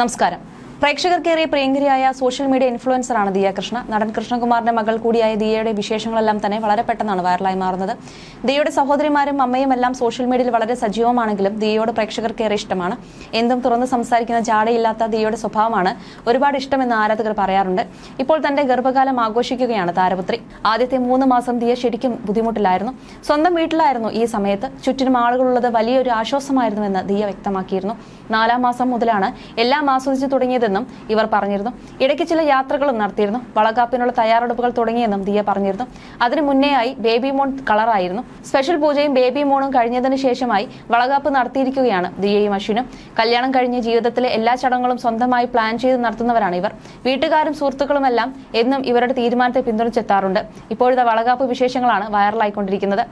നമസ്കാരം. പ്രേക്ഷകർക്കേറെ പ്രിയങ്കരിയായ social media ഇൻഫ്ലുവൻസറാണ് Diya Krishna. നടൻ കൃഷ്ണകുമാറിന്റെ മകൾ കൂടിയായ ദിയയുടെ വിശേഷങ്ങളെല്ലാം തന്നെ വളരെ പെട്ടെന്നാണ് വൈറലായി മാറുന്നത്. ദിയയുടെ സഹോദരിമാരും അമ്മയും എല്ലാം സോഷ്യൽ മീഡിയയിൽ വളരെ സജീവമാണെങ്കിലും ദിയയോട് പ്രേക്ഷകർക്കേറെ ഇഷ്ടമാണ്. എന്തും തുറന്ന് സംസാരിക്കുന്ന ജാടയില്ലാത്ത ദിയയുടെ സ്വഭാവമാണ് ഒരുപാട് ഇഷ്ടമെന്ന് ആരാധകർ പറയാറുണ്ട്. ഇപ്പോൾ തന്റെ ഗർഭകാലം ആഘോഷിക്കുകയാണ് താരപുത്രി. ആദ്യത്തെ 3 മാസം ദിയ ശരിക്കും ബുദ്ധിമുട്ടിലായിരുന്നു. സ്വന്തം വീട്ടിലായിരുന്നു ഈ സമയത്ത്. ചുറ്റിനും ആളുകളുള്ളത് വലിയൊരു ആശ്വാസമായിരുന്നുവെന്ന് ദിയ വ്യക്തമാക്കിയിരുന്നു. 4-ാം മാസം മുതലാണ് എല്ലാം ആസ്വദിച്ചു തുടങ്ങിയതെന്നും ഇവർ പറഞ്ഞിരുന്നു. ഇടയ്ക്ക് ചില യാത്രകളും നടത്തിയിരുന്നു. വളകാപ്പിനുള്ള തയ്യാറെടുപ്പുകൾ തുടങ്ങിയെന്നും ദിയ പറഞ്ഞിരുന്നു. അതിനു മുന്നേയായി ബേബി മോൺ കളറായിരുന്നു. സ്പെഷ്യൽ പൂജയും ബേബി മോണും കഴിഞ്ഞതിന് ശേഷമായി വളകാപ്പ് നടത്തിയിരിക്കുകയാണ് ദിയയും അശ്വിനും. കല്യാണം കഴിഞ്ഞ് ജീവിതത്തിലെ എല്ലാ ചടങ്ങുകളും സ്വന്തമായി പ്ലാൻ ചെയ്ത് നടത്തുന്നവരാണ് ഇവർ. വീട്ടുകാരും സുഹൃത്തുക്കളുമെല്ലാം എന്നും ഇവരുടെ തീരുമാനത്തെ പിന്തുണച്ചെത്താറുണ്ട്. ഇപ്പോഴത്തെ വളകാപ്പ് വിശേഷങ്ങളാണ് വൈറലായിക്കൊണ്ടിരിക്കുന്നത്.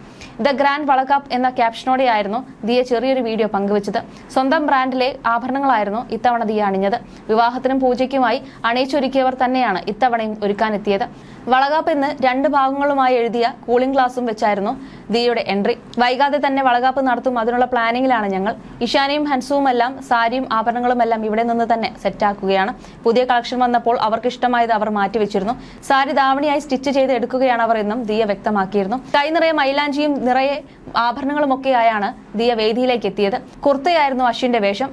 ദ ഗ്രാൻഡ് വളകാപ്പ് എന്ന ക്യാപ്ഷനോടെയായിരുന്നു ദിയ ചെറിയൊരു വീഡിയോ പങ്കുവച്ചത്. സ്വന്തം ബ്രാൻഡിലെ ആഭരണങ്ങളായിരുന്നു ഇത്തവണ ദിയ അണിഞ്ഞത്. വിവാഹത്തിനും പൂജയ്ക്കുമായി അണിയിച്ചൊരുക്കിയവർ തന്നെയാണ് ഇത്തവണയും ഒരുക്കാനെത്തിയത്. വളകാപ്പ് എന്ന് 2 ഭാഗങ്ങളുമായി എഴുതിയ കൂളിംഗ് ഗ്ലാസും വെച്ചായിരുന്നു ദിയയുടെ എൻട്രി. വൈകാതെ തന്നെ വളകാപ്പ് നടത്തും, അതിനുള്ള പ്ലാനിങ്ങിലാണ് ഞങ്ങൾ. ഇഷാനിയും ഹൻസുവും എല്ലാം സാരിയും ആഭരണങ്ങളും എല്ലാം ഇവിടെ നിന്ന് തന്നെ സെറ്റാക്കുകയാണ്. പുതിയ കളക്ഷൻ വന്നപ്പോൾ അവർക്ക് ഇഷ്ടമായത് അവർ മാറ്റിവെച്ചിരുന്നു. സാരി ധാവണിയായി സ്റ്റിച്ച് ചെയ്ത് എടുക്കുകയാണ് അവർ എന്നും ദിയ വ്യക്തമാക്കിയിരുന്നു. കൈ നിറയെ മൈലാഞ്ചിയും നിറയെ ആഭരണങ്ങളുമൊക്കെയായാണ് ദിയ വേദിയിലേക്ക് എത്തിയത്. കുർത്തയായിരുന്നു അശ്വിന്റെ വേഷം.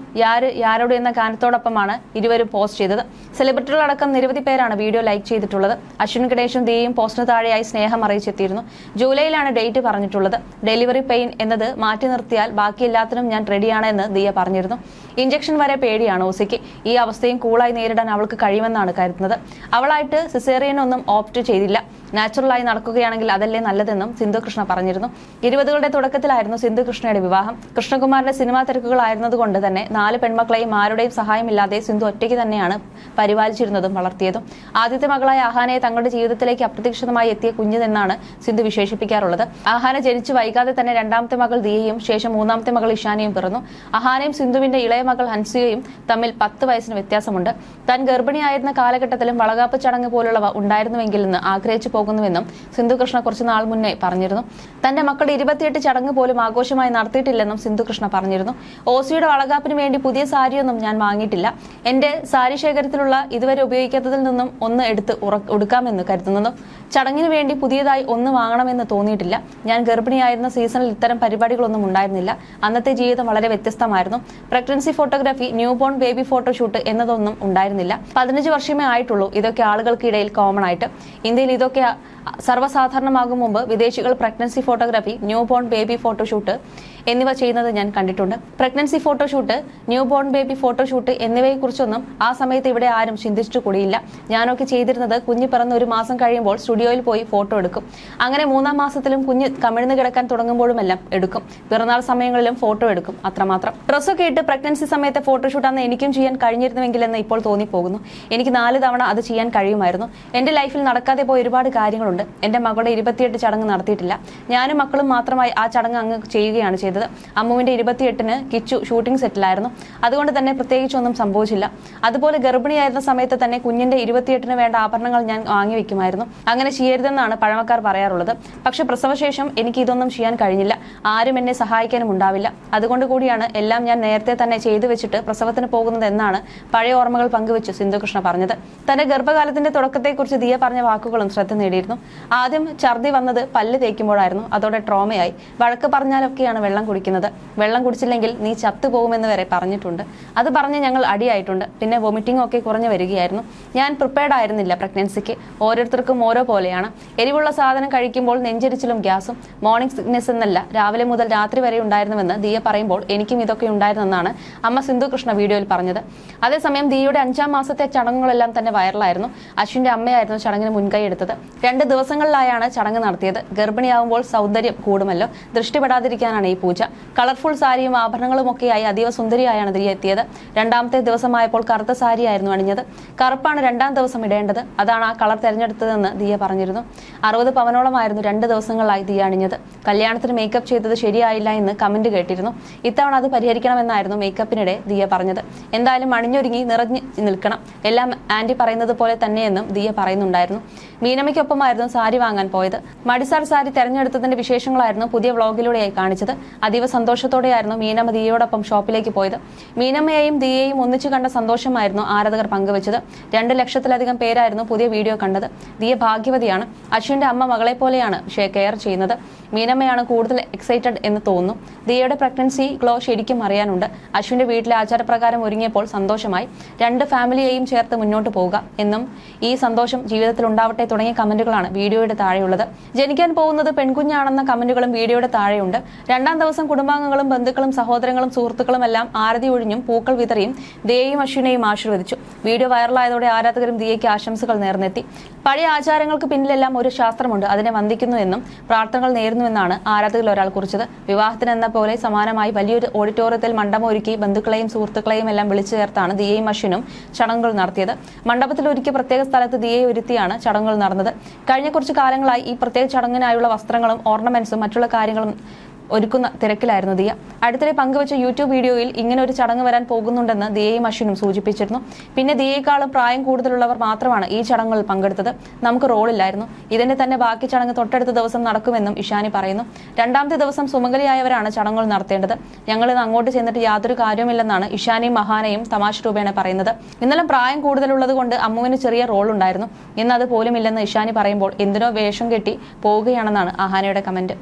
യാരോട് എന്ന ഗാനത്തോടൊപ്പമാണ് ഇരുവരും പോസ്റ്റ് ചെയ്തത്. സെലിബ്രിറ്റികളടക്കം നിരവധി പേരാണ് വീഡിയോ ലൈക്ക് ചെയ്തിട്ടുള്ളത്. അശ്വിൻ ഗണേഷും ദിയയും പോസ്റ്റിന് താഴെയായി സ്നേഹം അറിയിച്ചെത്തിയിരുന്നു. ജൂലൈയിലാണ് ഡേറ്റ് പറഞ്ഞിട്ടുള്ളത്. ഡെലിവറി പെയിൻ എന്നത് മാറ്റി നിർത്തിയാൽ ബാക്കി എല്ലാത്തിനും ഞാൻ റെഡിയാണ് എന്ന് ദിയ പറഞ്ഞിരുന്നു. ഇഞ്ചക്ഷൻ വരെ പേടിയാണ് ഓസിക്ക്. ഈ അവസ്ഥയും കൂളായി നേരിടാൻ അവൾക്ക് കഴിയുമെന്നാണ് കരുതുന്നത്. അവളായിട്ട് സിസേറിയനൊന്നും ഓപ്റ്റ് ചെയ്തില്ല. നാച്ചുറലായി നടക്കുകയാണെങ്കിൽ അതല്ലേ നല്ലതെന്നും സിന്ധു കൃഷ്ണ പറഞ്ഞിരുന്നു. 20കളുടെ തുടക്കത്തിലായിരുന്നു സിന്ധു കൃഷ്ണയുടെ വിവാഹം. കൃഷ്ണകുമാറിന്റെ സിനിമാ തിരക്കുകളായിരുന്നതുകൊണ്ട് തന്നെ 4 പെൺമക്കളെയും ആരുടെയും സഹായമില്ലാതെ സിന്ധു ഒറ്റയ്ക്ക് തന്നെയാണ് പരിപാലിച്ചിരുന്നതും വളർത്തിയതും. ആദ്യത്തെ മകളായ അഹാനയെ തങ്ങളുടെ ജീവിതത്തിലേക്ക് അപ്രതീക്ഷിതമായി എത്തിയ കുഞ്ഞെന്നാണ് സിന്ധു വിശേഷിപ്പിക്കാറുള്ളത്. അഹാന ജനിച്ചു വൈകാതെ തന്നെ 2ാമത്തെ മകൾ ദിയയും ശേഷം 3ാമത്തെ മകൾ ഇഷാനിയും പിറന്നു. അഹാനയും സിന്ധുവിന്റെ ഇളയ മകൾ ഹൻസിയയും തമ്മിൽ 10 വയസ്സിന് വ്യത്യാസമുണ്ട്. താൻ ഗർഭിണിയായിരുന്ന കാലഘട്ടത്തിലും വളകാപ്പ് ചടങ്ങ് പോലുള്ളവ ഉണ്ടായിരുന്നുവെങ്കിലെന്ന് ആഗ്രഹിച്ചു പോകുന്നുവെന്നും സിന്ധു കൃഷ്ണ കുറച്ചു നാൾ മുന്നേ പറഞ്ഞിരുന്നു. തന്റെ മക്കളുടെ 28 ചടങ്ങ് പോലും ആഘോഷമായി നടത്തിയിട്ടില്ലെന്നും സിന്ധു കൃഷ്ണ പറഞ്ഞിരുന്നു. ഓസിയുടെ വളകാപ്പിന് വേണ്ടി പുതിയ സാരിയൊന്നും ഞാൻ വാങ്ങിയിട്ടില്ല. എന്റെ സാരി ശേഖരത്തിലുള്ള ഇതുവരെ ഉപയോഗിക്കാത്തതിൽ നിന്നും ഒന്ന് എടുത്ത് ഉടുക്കാമെന്ന് കരുതുന്നു. ചടങ്ങിന് വേണ്ടി പുതിയതായി ഒന്ന് വാങ്ങണമെന്ന് തോന്നിയിട്ടില്ല. ഞാൻ ഗർഭിണിയായിരുന്ന സീസണിൽ ഇത്തരം പരിപാടികളൊന്നും ഉണ്ടായിരുന്നില്ല. അന്നത്തെ ജീവിതം വളരെ വ്യത്യസ്തമായിരുന്നു. Pregnancy photography, new born baby photoshoot എന്നതൊന്നും ഉണ്ടായിരുന്നില്ല. 15 വർഷമേ ആയിട്ടുള്ളൂ ഇതൊക്കെ ആളുകൾക്കിടയിൽ കോമൺ ആയിട്ട്. ഇന്ത്യയിൽ ഇതൊക്കെ സർവ്വസാധാരണമാകും മുമ്പ് വിദേശികൾ pregnancy photography, new born baby photoshoot എന്നിവ ചെയ്യുന്നത് ഞാൻ കണ്ടിട്ടുണ്ട്. Pregnancy photoshoot, new born baby photoshoot എന്നിവയെക്കുറിച്ചൊന്നും ആ സമയത്ത് ഇവിടെ ആരും ചിന്തിച്ചു കൂടിയില്ല. ഞാനൊക്കെ ചെയ്തിരുന്നത് കുഞ്ഞ് പിറന്ന് 1 മാസം കഴിയുമ്പോൾ സ്റ്റുഡിയോയിൽ പോയി ഫോട്ടോ എടുക്കും. അങ്ങനെ 3-ാം മാസത്തിലും കുഞ്ഞ് കമിഴ്ന്ന് കിടക്കാൻ തുടങ്ങുമ്പോഴുമെല്ലാം എടുക്കും. പിറന്നാൾ സമയങ്ങളിലും ഫോട്ടോ എടുക്കും. അത്രമാത്രം. ഡ്രസ്സൊക്കെ ഇട്ട് പ്രഗ്നൻസി സമയത്തെ ഫോട്ടോഷൂട്ട് അന്ന് എനിക്കും ചെയ്യാൻ കഴിഞ്ഞിരുന്നുവെങ്കിലെന്ന് ഇപ്പോൾ തോന്നിപ്പോകുന്നു. എനിക്ക് 4 തവണ അത് ചെയ്യാൻ കഴിയുമായിരുന്നു. എന്റെ ലൈഫിൽ നടക്കാതെ പോയ ഒരുപാട് കാര്യങ്ങളുണ്ട്. എന്റെ മകളുടെ 28 ചടങ്ങ് നടത്തിയിട്ടില്ല. ഞാനും മക്കളും മാത്രമായി ആ ചടങ്ങ് അങ്ങ് ചെയ്യുകയാണ് ചെയ്തത്. അമ്മുവിന്റെ 28-ന് കിച്ചു ഷൂട്ടിംഗ് സെറ്റിലായിരുന്നു. അതുകൊണ്ട് തന്നെ പ്രത്യേകിച്ചൊന്നും സംഭവിച്ചില്ല. അതുപോലെ ഗർഭിണിയായിരുന്ന സമയത്ത് തന്നെ കുഞ്ഞിന്റെ 28-ന് വേണ്ട ആഭരണങ്ങൾ ഞാൻ വാങ്ങിവെക്കുമായിരുന്നു. അങ്ങനെ ചെയ്യരുതെന്നാണ് പഴമക്കാർ പറയാറുള്ളത്. പക്ഷെ പ്രസവശേഷം എനിക്ക് ഇതൊന്നും ചെയ്യാൻ കഴിഞ്ഞില്ല. ആരും എന്നെ സഹായിക്കാനും ഉണ്ടാവില്ല. അതുകൊണ്ട് കൂടിയാണ് എല്ലാം ഞാൻ നേരത്തെ തന്നെ ചെയ്തു വെച്ചിട്ട് പ്രസവത്തിന് പോകുന്നത് എന്നാണ് പഴയ ഓർമ്മകൾ പങ്കുവെച്ച് സിന്ധു കൃഷ്ണ പറഞ്ഞത്. തന്റെ ഗർഭകാലത്തിന്റെ തുടക്കത്തെക്കുറിച്ച് ദിയ പറഞ്ഞ വാക്കുകളും ശ്രദ്ധ നേടിയിരുന്നു. ആദ്യം ഛർദി വന്നത് പല്ല് തേക്കുമ്പോഴായിരുന്നു. അതോടെ ട്രോമയായി. വഴക്ക് പറഞ്ഞാലൊക്കെയാണ് വെള്ളം കുടിക്കുന്നത്. വെള്ളം കുടിച്ചില്ലെങ്കിൽ നീ ചത്തുപോകുമെന്ന് വരെ പറഞ്ഞിട്ടുണ്ട്. അത് പറഞ്ഞ് ഞങ്ങൾ അടിയായിട്ടുണ്ട്. പിന്നെ വൊമിറ്റിംഗ് ഒക്കെ കുറഞ്ഞു വരികയായിരുന്നു. ഞാൻ പ്രിപ്പയർഡ് ആയിരുന്നില്ല പ്രഗ്നൻസിക്ക്. ഓരോരുത്തർക്കും ഓരോ പോലെയാണ്. എരിവുള്ള സാധനം കഴിക്കുമ്പോൾ നെഞ്ചരിച്ചിലും ഗ്യാസും. മോർണിംഗ് സിക്നെസ് എന്നല്ല, രാവിലെ മുതൽ രാത്രി വരെ ഉണ്ടായിരുന്നുവെന്ന് ദിയ പറയുമ്പോൾ എനിക്കും ഇതൊക്കെ ഉണ്ടായിരുന്നെന്നാണ് അമ്മ സിന്ധു കൃഷ്ണ വീഡിയോയിൽ പറഞ്ഞത്. അതേസമയം ദിയയുടെ 5-ാം മാസത്തെ ചടങ്ങുകളെല്ലാം തന്നെ വൈറലായിരുന്നു. അശ്വിന്റെ അമ്മയായിരുന്നു ചടങ്ങിന് മുൻകൈ എടുത്തത്. 2 ദിവസങ്ങളിലായാണ് ചടങ്ങ് നടത്തിയത്. ഗർഭിണിയാവുമ്പോൾ സൗന്ദര്യം കൂടുമല്ലോ, ദൃഷ്ടിപ്പെടാതിരിക്കാനാണ് ഈ പൂജ. കളർഫുൾ സാരിയും ആഭരണങ്ങളുമൊക്കെയായി അതീവ സുന്ദരിയായാണ് ദിയ എത്തിയത്. 2ാമത്തെ ദിവസമായപ്പോൾ കറുത്ത സാരിയായിരുന്നു അണിഞ്ഞത്. കറുപ്പാണ് 2ാം ദിവസം ഇടേണ്ടത്. അതാണ് ആ കളർ തെരഞ്ഞെടുത്തതെന്ന് ദിയ പറഞ്ഞിരുന്നു. 60 പവനോളമായിരുന്നു 2 ദിവസങ്ങളിലായി ദിയ അണിഞ്ഞത്. കല്യാണത്തിന് മേക്കപ്പ് ചെയ്തത് ശരിയായില്ല എന്ന് കമന്റ് കേട്ടിരുന്നു. ഇത്തവണ അത് പരിഹരിക്കണമെന്നായിരുന്നു മേക്കപ്പിനിടെ ദിയ പറഞ്ഞത്. എന്തായാലും അണിഞ്ഞൊരുങ്ങി നിറഞ്ഞു നിൽക്കണം, എല്ലാം ആന്റി പറയുന്നത് പോലെ തന്നെയെന്നും ദിയ പറയുന്നുണ്ടായിരുന്നു. മീനമ്മയ്ക്കൊപ്പമായിരുന്നു ഷോപ്പിലായിരുന്നു സാരി വാങ്ങാൻ പോയത്. മടിസാർ സാരി തെരഞ്ഞെടുത്തതിന്റെ വിശേഷങ്ങളായിരുന്നു പുതിയ വ്ളോഗിലൂടെയായി കാണിച്ചത്. അതീവ സന്തോഷത്തോടെയായിരുന്നു മീനമ്മ ദിയയോടൊപ്പം ഷോപ്പിലേക്ക് പോയത്. മീനമ്മയെയും ദിയയെയും ഒന്നിച്ചു കണ്ട സന്തോഷമായിരുന്നു ആരാധകർ പങ്കുവച്ചത്. 2 ലക്ഷത്തിലധികം പേരായിരുന്നു പുതിയ വീഡിയോ കണ്ടത്. ദിയ ഭാഗ്യവതിയാണ്. അശ്വിന്റെ അമ്മ മകളെ പോലെയാണ് കെയർ ചെയ്യുന്നത്. മീനമ്മയാണ് കൂടുതൽ എക്സൈറ്റഡ് എന്ന് തോന്നുന്നു. ദിയയുടെ പ്രഗ്നൻസി ഗ്ലോ ശരിക്കും അറിയാനുണ്ട്. അശ്വിന്റെ വീട്ടിലെ ആചാരപ്രകാരം ഒരുങ്ങിയപ്പോൾ സന്തോഷമായി. 2 ഫാമിലിയെയും ചേർത്ത് മുന്നോട്ട് പോവുക എന്നും ഈ സന്തോഷം ജീവിതത്തിൽ ഉണ്ടാവട്ടെ തുടങ്ങിയ കമന്റുകളാണ് വീഡിയോയുടെ താഴെയുള്ളത്. ജനിക്കാൻ പോകുന്നത് പെൺകുഞ്ഞാണെന്ന കമന്റുകളും വീഡിയോയുടെ താഴെയുണ്ട്. 2ാം ദിവസം കുടുംബാംഗങ്ങളും ബന്ധുക്കളും സഹോദരങ്ങളും സുഹൃത്തുക്കളും എല്ലാം ആരതി ഒഴിഞ്ഞും പൂക്കൾ വിതറിയും ദിയയും അശ്വിനെയും ആശീർവദിച്ചു. വീഡിയോ വൈറലായതോടെ ആരാധകരും ദിയയ്ക്ക് ആശംസകൾ നേർന്നെത്തി. പഴയ ആചാരങ്ങൾക്ക് പിന്നിലെല്ലാം ഒരു ശാസ്ത്രമുണ്ട്, അതിനെ വന്ദിക്കുന്നു എന്നും പ്രാർത്ഥനകൾ നേരുന്നുവെന്നാണ് ആരാധകരിൽ ഒരാൾ കുറിച്ചത്. വിവാഹത്തിനെന്ന പോലെ സമാനമായി വലിയൊരു ഓഡിറ്റോറിയത്തിൽ മണ്ഡപമൊരുക്കി ബന്ധുക്കളെയും സുഹൃത്തുക്കളെയും എല്ലാം വിളിച്ചു ചേർത്താണ് ദിയയും അശ്വിനും ചടങ്ങുകൾ നടത്തിയത്. മണ്ഡപത്തിൽ ഒരുക്കിയ പ്രത്യേക സ്ഥലത്ത് ദിയയെ ഒരുത്തിയാണ് ചടങ്ങുകൾ നടന്നത്. കഴിഞ്ഞ കുറച്ചു കാലങ്ങളായി ഈ പ്രത്യേക ചടങ്ങിനായുള്ള വസ്ത്രങ്ങളും ഓർണമെന്റ്സും മറ്റുള്ള കാര്യങ്ങളും ഒരുക്കുന്ന തിരക്കിലായിരുന്നു ദിയ. അടുത്തിടെ പങ്കുവച്ച യൂട്യൂബ് വീഡിയോയിൽ ഇങ്ങനെ ഒരു ചടങ്ങ് വരാൻ പോകുന്നുണ്ടെന്ന് ദിയയും അശ്വിനും സൂചിപ്പിച്ചിരുന്നു. പിന്നെ ദിയയെക്കാളും പ്രായം കൂടുതലുള്ളവർ മാത്രമാണ് ഈ ചടങ്ങുകളിൽ പങ്കെടുത്തത്. നമുക്ക് റോളില്ലായിരുന്നു. ഇതിന്റെ തന്നെ ബാക്കി ചടങ്ങ് തൊട്ടടുത്ത ദിവസം നടക്കുമെന്നും ഇഷാനി പറയുന്നു. 2ാമത്തെ ദിവസം സുമംഗലിയായവരാണ് ചടങ്ങുകൾ നടത്തേണ്ടത്. ഞങ്ങളിന്ന് അങ്ങോട്ട് ചെന്നിട്ട് യാതൊരു കാര്യവുമില്ലെന്നാണ് ഇഷാനിയും മഹാനയും തമാശ രൂപേണ പറയുന്നത്. ഇന്നലെ പ്രായം കൂടുതലുള്ളത് കൊണ്ട് അമ്മുവിന് ചെറിയ റോൾ ഉണ്ടായിരുന്നു. ഇന്ന് അത് പോലും ഇല്ലെന്ന് ഇഷാനി പറയുമ്പോൾ എന്തിനോ വേഷം കെട്ടി പോവുകയാണെന്നാണ് അഹാനയുടെ കമന്റ്.